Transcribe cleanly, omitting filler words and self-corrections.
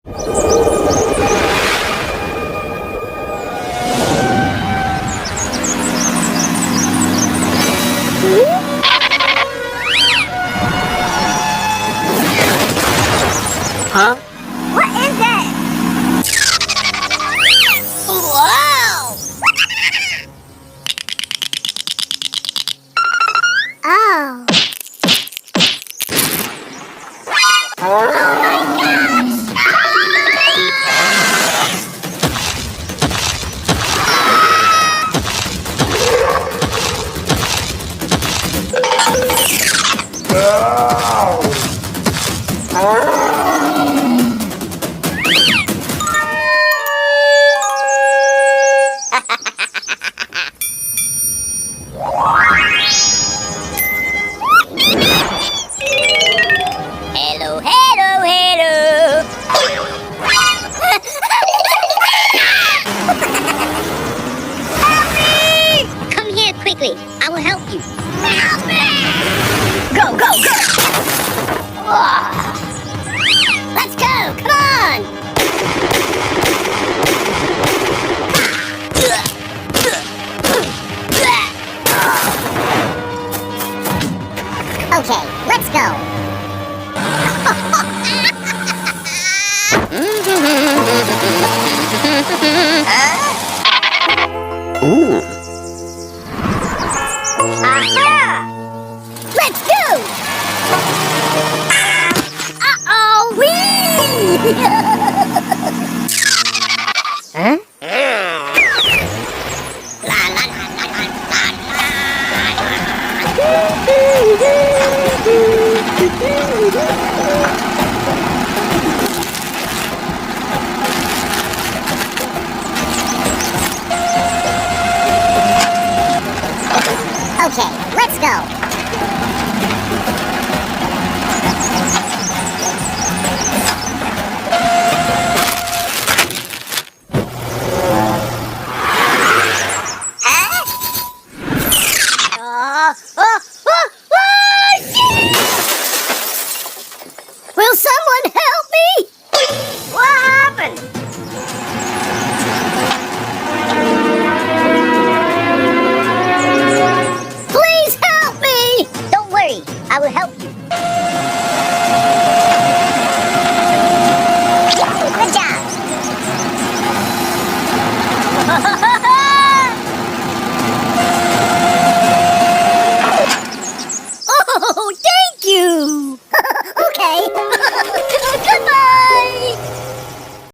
Huh? What is that? Whoa! Oh. Oh my gosh! Hello, hello, hello! Help me! Come here quickly. I will help you. Help me! Go, go, go! Let's go! Come on! Okay, let's go. Ooh. Aha! Let's go! Uh-oh! Whee!